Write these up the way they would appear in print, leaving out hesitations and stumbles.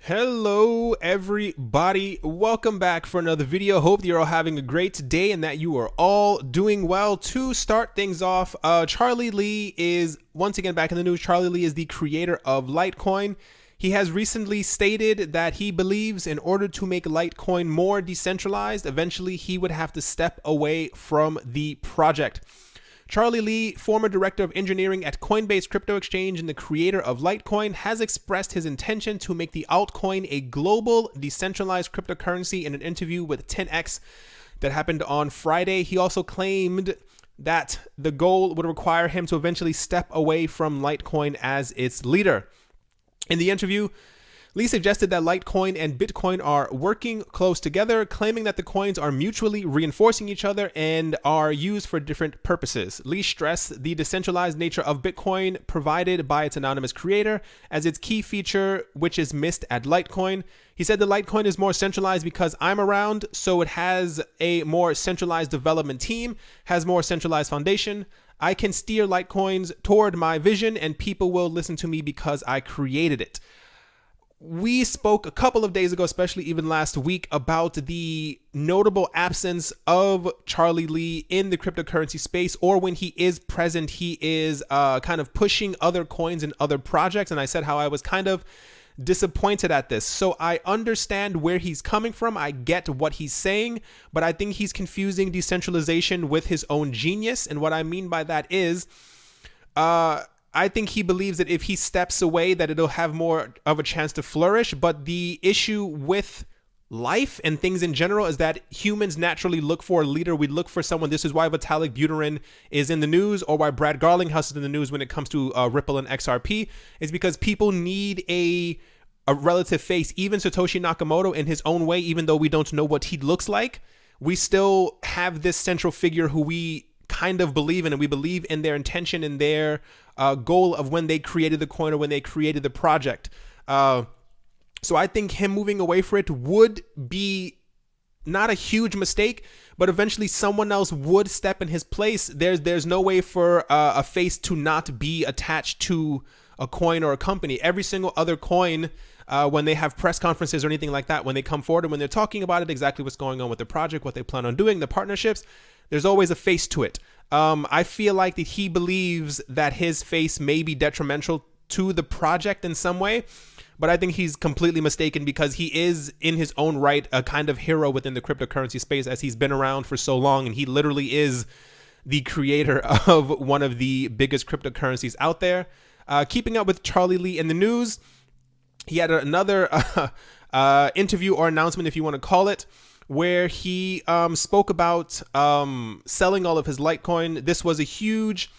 Hello everybody, welcome back for another video. Hope you're all having a great day and that you are all doing well. To start things off, Charlie Lee is once again back in the news. Charlie Lee is the creator of Litecoin. He has recently stated that he believes in order to make Litecoin more decentralized, eventually he would have to step away from the project. Charlie Lee, former director of engineering at Coinbase crypto exchange and the creator of Litecoin, has expressed his intention to make the altcoin a global decentralized cryptocurrency in an interview with 10X that happened on Friday. He also claimed that the goal would require him to eventually step away from Litecoin as its leader. In the interview, Lee suggested that Litecoin and Bitcoin are working close together, claiming that the coins are mutually reinforcing each other and are used for different purposes. Lee stressed the decentralized nature of Bitcoin provided by its anonymous creator as its key feature, which is missed at Litecoin. He said the Litecoin is more centralized because I'm around, so it has a more centralized development team, has more centralized foundation. I can steer Litecoins toward my vision and people will listen to me because I created it. We spoke a couple of days ago, especially even last week, about the notable absence of Charlie Lee in the cryptocurrency space, or when he is present, he is kind of pushing other coins and other projects. And I said how I was kind of disappointed at this. So I understand where he's coming from. I get what he's saying, but I think he's confusing decentralization with his own genius. And what I mean by that is, I think he believes that if he steps away that it'll have more of a chance to flourish. But the issue with life and things in general is that humans naturally look for a leader. We look for someone. This is why Vitalik Buterin is in the news, or why Brad Garlinghouse is in the news when it comes to Ripple and XRP, is because people need a relative face. Even Satoshi Nakamoto in his own way, even though we don't know what he looks like, we still have this central figure who we kind of believe in, and we believe in their intention and their goal of when they created the coin or when they created the project. So I think him moving away from it would be not a huge mistake, but eventually someone else would step in his place. There's no way for a face to not be attached to a coin or a company. Every single other coin, when they have press conferences or anything like that, when they come forward and when they're talking about it, exactly what's going on with the project, what they plan on doing, the partnerships, there's always a face to it. I feel like that he believes that his face may be detrimental to the project in some way, but I think he's completely mistaken because he is in his own right a kind of hero within the cryptocurrency space, as he's been around for so long, and he literally is the creator of one of the biggest cryptocurrencies out there. Keeping up with Charlie Lee in the news, he had another interview or announcement, if you want to call it, where he spoke about selling all of his Litecoin. This was a huge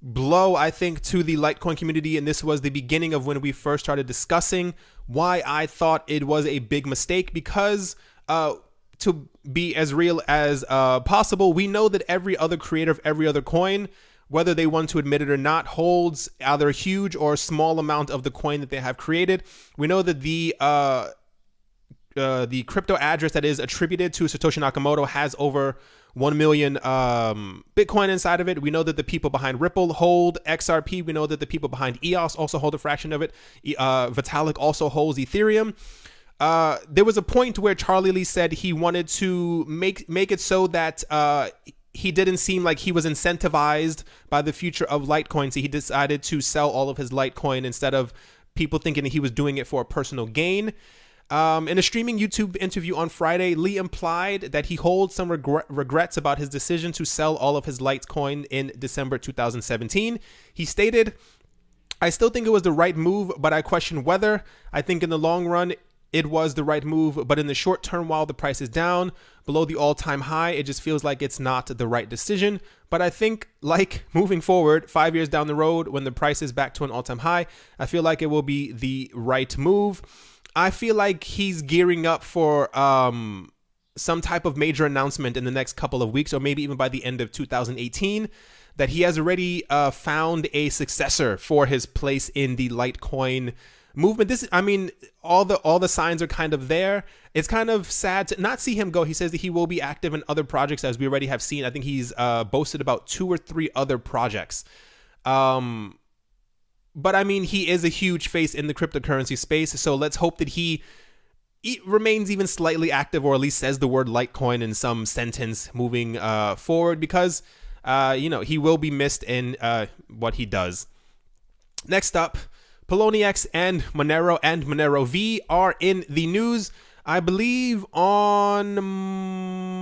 blow, I think, to the Litecoin community, and this was the beginning of when we first started discussing why I thought it was a big mistake, because to be as real as possible, we know that every other creator of every other coin, whether they want to admit it or not, holds either a huge or small amount of the coin that they have created. We know that the crypto address that is attributed to Satoshi Nakamoto has over 1 million Bitcoin inside of it. We know that the people behind Ripple hold XRP. We know that the people behind EOS also hold a fraction of it. Vitalik also holds Ethereum. There was a point where Charlie Lee said he wanted to make it so that he didn't seem like he was incentivized by the future of Litecoin. So he decided to sell all of his Litecoin instead of people thinking that he was doing it for a personal gain. In a streaming YouTube interview on Friday, Lee implied that he holds some regrets about his decision to sell all of his Litecoin in December 2017. He stated, "I still think it was the right move, but I question whether. I think in the long run, it was the right move, but in the short term, while the price is down below the all-time high, it just feels like it's not the right decision. But I think, like, moving forward, 5 years down the road, when the price is back to an all-time high, I feel like it will be the right move." I feel like he's gearing up for some type of major announcement in the next couple of weeks, or maybe even by the end of 2018, that he has already found a successor for his place in the Litecoin movement. All the signs are kind of there. It's kind of sad to not see him go. He says that he will be active in other projects, as we already have seen. I think he's boasted about 2 or 3 other projects. But I mean, he is a huge face in the cryptocurrency space. So let's hope that he remains even slightly active, or at least says the word Litecoin in some sentence moving forward, because, he will be missed in what he does. Next up, CoinX and Manero V are in the news. I believe on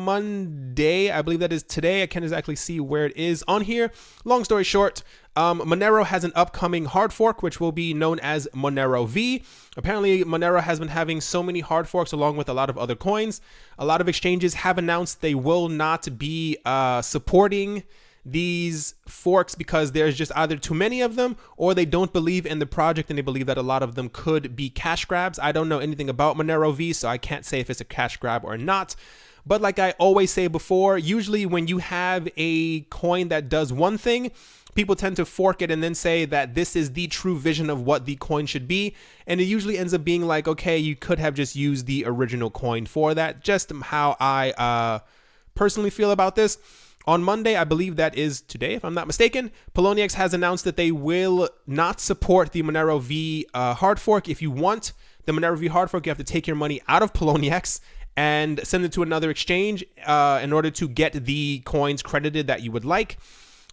Monday, I believe that is today. I can't exactly see where it is on here. Long story short, Manero has an upcoming hard fork, which will be known as Manero V. Apparently, Manero has been having so many hard forks along with a lot of other coins. A lot of exchanges have announced they will not be supporting these forks because there's just either too many of them, or they don't believe in the project and they believe that a lot of them could be cash grabs. I don't know anything about Manero V, so I can't say if it's a cash grab or not. But like I always say before, usually when you have a coin that does one thing, people tend to fork it and then say that this is the true vision of what the coin should be. And it usually ends up being like, okay, you could have just used the original coin for that. Just how I personally feel about this. On Monday, I believe that is today, if I'm not mistaken, CoinX has announced that they will not support the Manero V hard fork. If you want the Manero V hard fork, you have to take your money out of CoinX and send it to another exchange in order to get the coins credited that you would like.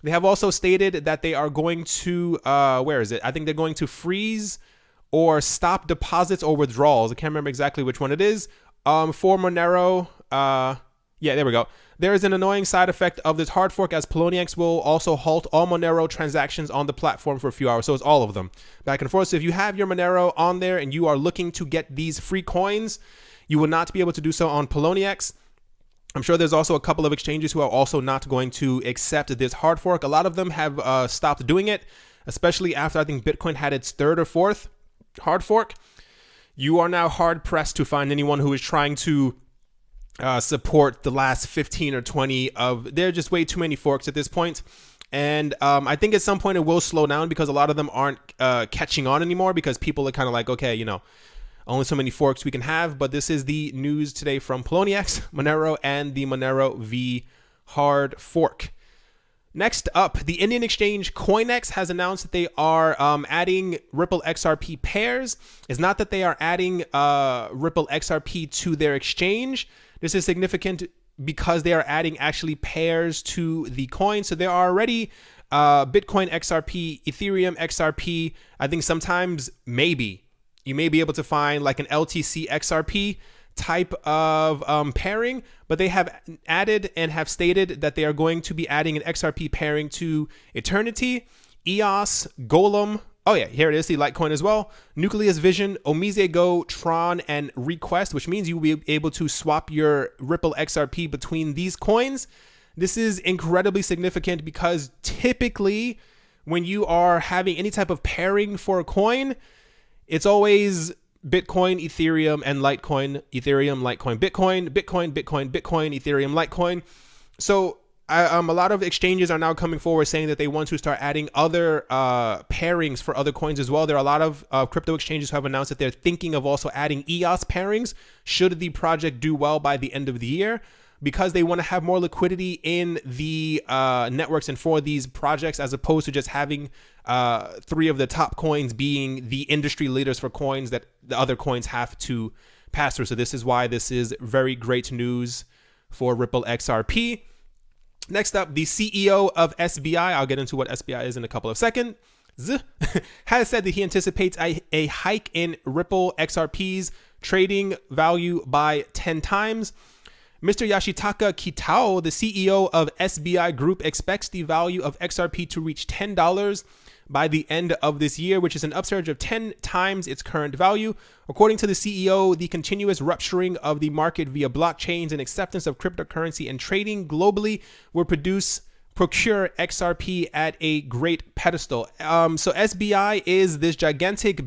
They have also stated that they are going to, where is it? I think they're going to freeze or stop deposits or withdrawals. I can't remember exactly which one it is. For Manero, yeah, there we go. There is an annoying side effect of this hard fork, as CoinX will also halt all Manero transactions on the platform for a few hours. So it's all of them back and forth. So if you have your Manero on there and you are looking to get these free coins, you will not be able to do so on CoinX. I'm sure there's also a couple of exchanges who are also not going to accept this hard fork. A lot of them have stopped doing it, especially after I think Bitcoin had its third or fourth hard fork. You are now hard pressed to find anyone who is trying to support the last 15 or 20 of, there are just way too many forks at this point. And I think at some point it will slow down because a lot of them aren't catching on anymore, because people are kind of like, okay, only so many forks we can have. But this is the news today from CoinX, Manero, and the Manero V hard fork. Next up, the Indian exchange CoinX has announced that they are adding Ripple XRP pairs. It's not that they are adding Ripple XRP to their exchange. This is significant because they are adding actually pairs to the coin. So there are already Bitcoin XRP, Ethereum XRP. I think sometimes maybe you may be able to find like an LTC XRP type of pairing, but they have added and have stated that they are going to be adding an XRP pairing to Eternity, EOS, Golem. Oh yeah, here it is, the Litecoin as well. Nucleus Vision, Omise Go, Tron, and Request, which means you will be able to swap your Ripple XRP between these coins. This is incredibly significant because typically when you are having any type of pairing for a coin, it's always Bitcoin, Ethereum, and Litecoin. Ethereum, Litecoin, Bitcoin, Bitcoin, Bitcoin, Bitcoin, Ethereum, Litecoin. So a lot of exchanges are now coming forward saying that they want to start adding other pairings for other coins as well. There are a lot of crypto exchanges who have announced that they're thinking of also adding EOS pairings should the project do well by the end of the year, because they want to have more liquidity in the networks and for these projects, as opposed to just having three of the top coins being the industry leaders for coins that the other coins have to pass through. So this is why this is very great news for Ripple XRP. Next up, the CEO of SBI, I'll get into what SBI is in a couple of seconds, has said that he anticipates a hike in Ripple XRP's trading value by 10 times. Mr. Yoshitaka Kitao, the CEO of SBI Group, expects the value of XRP to reach $10 by the end of this year, which is an upsurge of 10 times its current value. According to the CEO, the continuous rupturing of the market via blockchains and acceptance of cryptocurrency and trading globally will procure XRP at a great pedestal. So SBI is this gigantic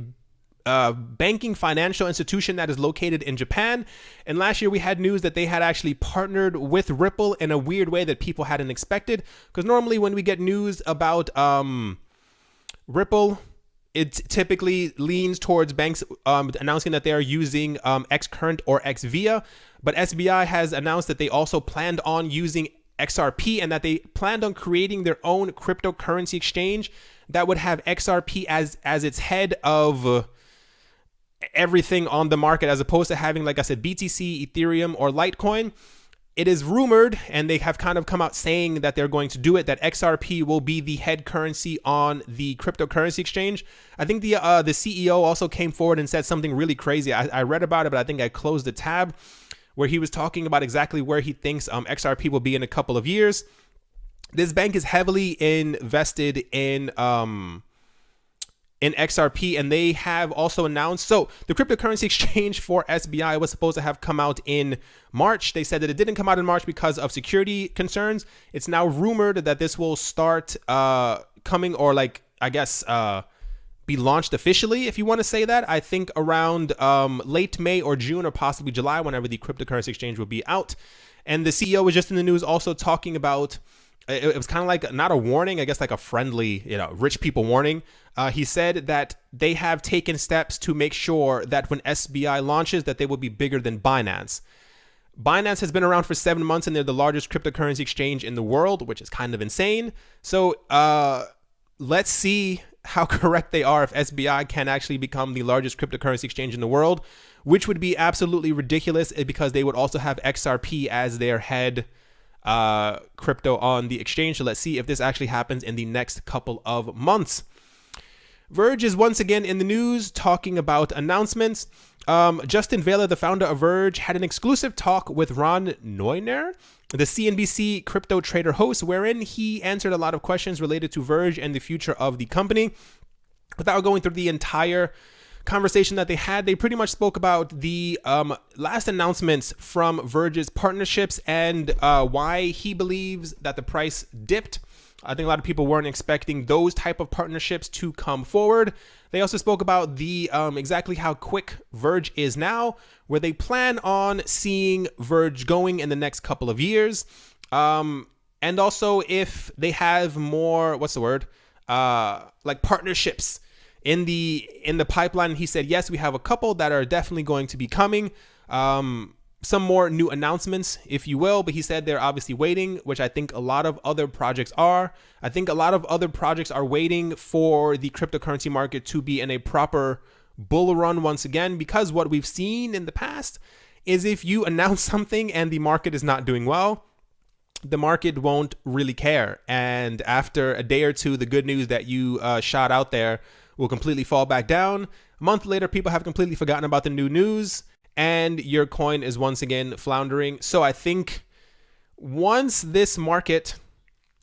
banking financial institution that is located in Japan. And last year we had news that they had actually partnered with Ripple in a weird way that people hadn't expected. Because normally when we get news about Ripple, it typically leans towards banks announcing that they are using Xcurrent or XVIA. But SBI has announced that they also planned on using XRP, and that they planned on creating their own cryptocurrency exchange that would have XRP as its head of everything on the market, as opposed to having, like I said, BTC, Ethereum, or Litecoin. It is rumored, and they have kind of come out saying that they're going to do it, that XRP will be the head currency on the cryptocurrency exchange. I think the CEO also came forward and said something really crazy. I read about it, but I think I closed the tab, where he was talking about exactly where he thinks XRP will be in a couple of years. This bank is heavily invested in XRP, and they have also announced, so the cryptocurrency exchange for SBI was supposed to have come out in March. They said that it didn't come out in March because of security concerns. It's now rumored that this will start coming, or like, I guess, be launched officially, if you want to say that, I think around late May or June, or possibly July, whenever the cryptocurrency exchange will be out. And the CEO was just in the news also talking about, it was kind of like not a warning, I guess like a friendly, rich people warning. He said that they have taken steps to make sure that when SBI launches, that they will be bigger than Binance. Binance has been around for 7 months, and they're the largest cryptocurrency exchange in the world, which is kind of insane. So let's see how correct they are if SBI can actually become the largest cryptocurrency exchange in the world, which would be absolutely ridiculous, because they would also have XRP as their head crypto on the exchange. So let's see if this actually happens in the next couple of months. Verge is once again in the news talking about announcements. Justin Vela, the founder of Verge, had an exclusive talk with Ron Neuner, the CNBC crypto trader host, wherein he answered a lot of questions related to Verge and the future of the company. Without going through the entire conversation that they had, they pretty much spoke about the last announcements from Verge's partnerships and why he believes that the price dipped. I think a lot of people weren't expecting those type of partnerships to come forward. They also spoke about the exactly how quick Verge is now, where they plan on seeing Verge going in the next couple of years. And also if they have more, like partnerships in the pipeline. He said, yes, we have a couple that are definitely going to be coming. Some more new announcements, if you will, but he said they're obviously waiting, which I think a lot of other projects are. I think a lot of other projects are waiting for the cryptocurrency market to be in a proper bull run once again, because what we've seen in the past is if you announce something and the market is not doing well, the market won't really care. And after a day or two, the good news that you shot out there will completely fall back down. A month later, people have completely forgotten about the new news, and your coin is once again floundering. So I think once this market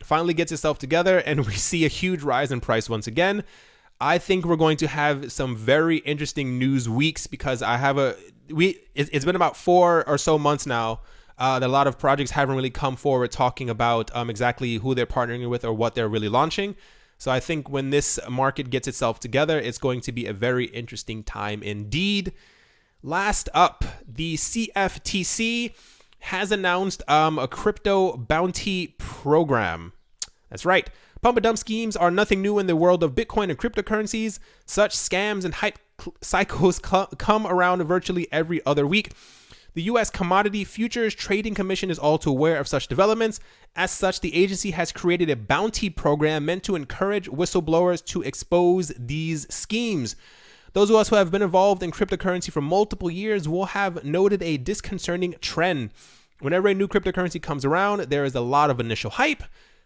finally gets itself together and we see a huge rise in price once again, I think we're going to have some very interesting news weeks, because it's been about 4 or so months now that a lot of projects haven't really come forward talking about exactly who they're partnering with or what they're really launching. So I think when this market gets itself together, it's going to be a very interesting time indeed. Last up, the CFTC has announced a crypto bounty program. That's right. Pump and dump schemes are nothing new in the world of Bitcoin and cryptocurrencies. Such scams and hype cycles come around virtually every other week. The U.S. Commodity Futures Trading Commission is all too aware of such developments. As such, the agency has created a bounty program meant to encourage whistleblowers to expose these schemes. Those of us who have been involved in cryptocurrency for multiple years will have noted a disconcerting trend. Whenever a new cryptocurrency comes around, there is a lot of initial hype.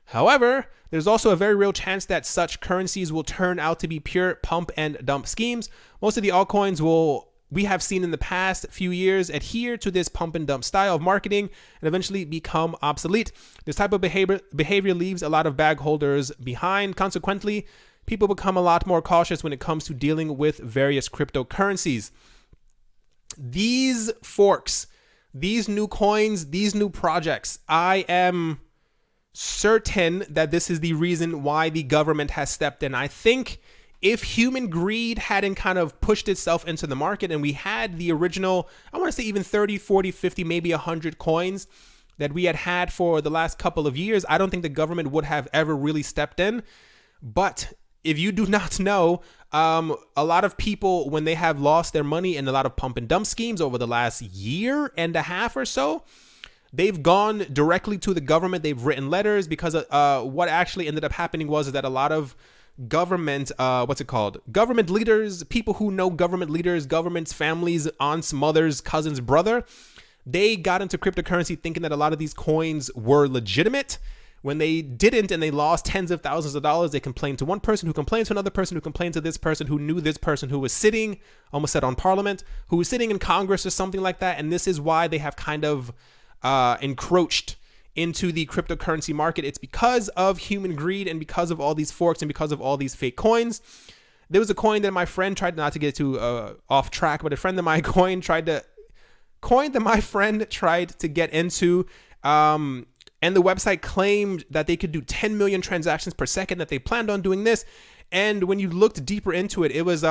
However, there's also a very real chance that such currencies will turn out to be pure pump and dump schemes. Most of the altcoins we have seen in the past few years adhere to this pump and dump style of marketing and eventually become obsolete. This type of behavior leaves a lot of bag holders behind. Consequently, people become a lot more cautious when it comes to dealing with various cryptocurrencies. These forks, these new coins, these new projects, I am certain that this is the reason why the government has stepped in. I think if human greed hadn't kind of pushed itself into the market and we had the original, I want to say even 30, 40, 50, maybe 100 coins that we had for the last couple of years, I don't think the government would have ever really stepped in. But if you do not know, a lot of people, when they have lost their money in a lot of pump and dump schemes over the last year and a half or so, They've gone directly to the government. They've written letters because what actually ended up happening was that a lot of government, government leaders, people who know government leaders, governments, families, aunts, mothers, cousins, brother, they got into cryptocurrency thinking that a lot of these coins were legitimate. When they didn't and they lost tens of thousands of dollars, they complained to one person who complained to another person who complained to this person who knew this person who was sitting, almost said on Parliament, who was sitting in Congress or something like that. And this is why they have kind of encroached into the cryptocurrency market. It's because of human greed and because of all these forks and because of all these fake coins. There was a coin that my friend tried, not to get too off track, but a friend of mine tried to get into, and the website claimed that they could do 10 million transactions per second, that they planned on doing this. And when you looked deeper into it, it was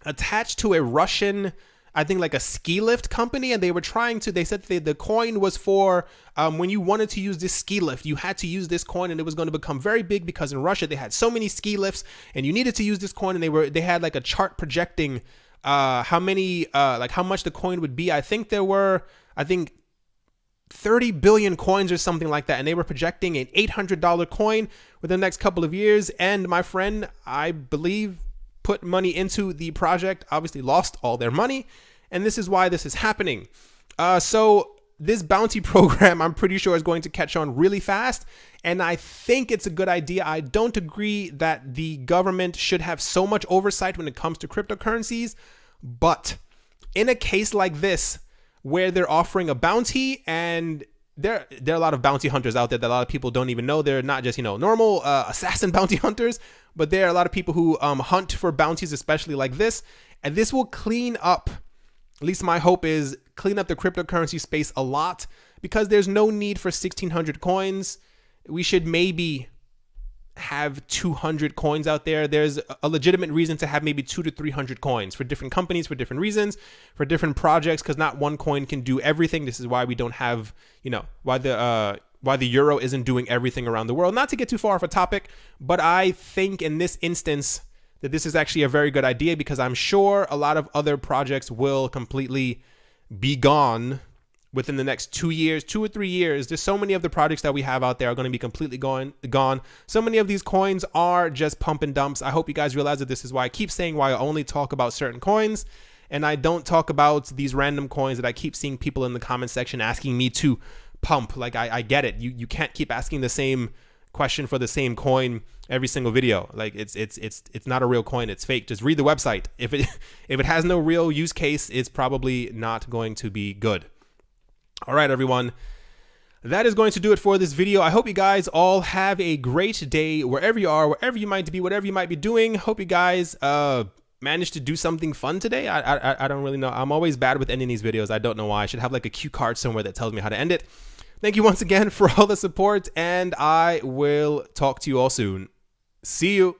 attached to a Russian, I think like a ski lift company, and they said the coin was for when you wanted to use this ski lift, you had to use this coin, and it was going to become very big because in Russia they had so many ski lifts and you needed to use this coin, and they had like a chart projecting how much the coin would be. I think there were 30 billion coins or something like that, and they were projecting an $800 coin within the next couple of years. And my friend, I believe, put money into the project, obviously lost all their money, and this is why this is happening. So this bounty program, I'm pretty sure, is going to catch on really fast, and I think it's a good idea. I don't agree that the government should have so much oversight when it comes to cryptocurrencies, but in a case like this, where they're offering a bounty, and there are a lot of bounty hunters out there that a lot of people don't even know. They're not just, normal assassin bounty hunters, but there are a lot of people who hunt for bounties, especially like this. And this will clean up, at least my hope is, clean up the cryptocurrency space a lot, because there's no need for 1,600 coins. We should maybe have 200 coins out there. There's a legitimate reason to have maybe 200 to 300 coins for different companies, for different reasons, for different projects, because not one coin can do everything. This is why we don't have, why the euro isn't doing everything around the world. Not to get too far off a topic, but I think in this instance that this is actually a very good idea, because I'm sure a lot of other projects will completely be gone within the next 2 years, 2 or 3 years. There's so many of the projects that we have out there are going to be completely gone. So many of these coins are just pump and dumps. I hope you guys realize that this is why I keep saying why I only talk about certain coins, and I don't talk about these random coins that I keep seeing people in the comment section asking me to pump. Like, I get it. You can't keep asking the same question for the same coin every single video. Like, it's not a real coin. It's fake. Just read the website. If it has no real use case, it's probably not going to be good. All right, everyone, that is going to do it for this video. I hope you guys all have a great day wherever you are, wherever you might be, whatever you might be doing. Hope you guys managed to do something fun today. I don't really know. I'm always bad with ending these videos. I don't know why. I should have like a cue card somewhere that tells me how to end it. Thank you once again for all the support, and I will talk to you all soon. See you.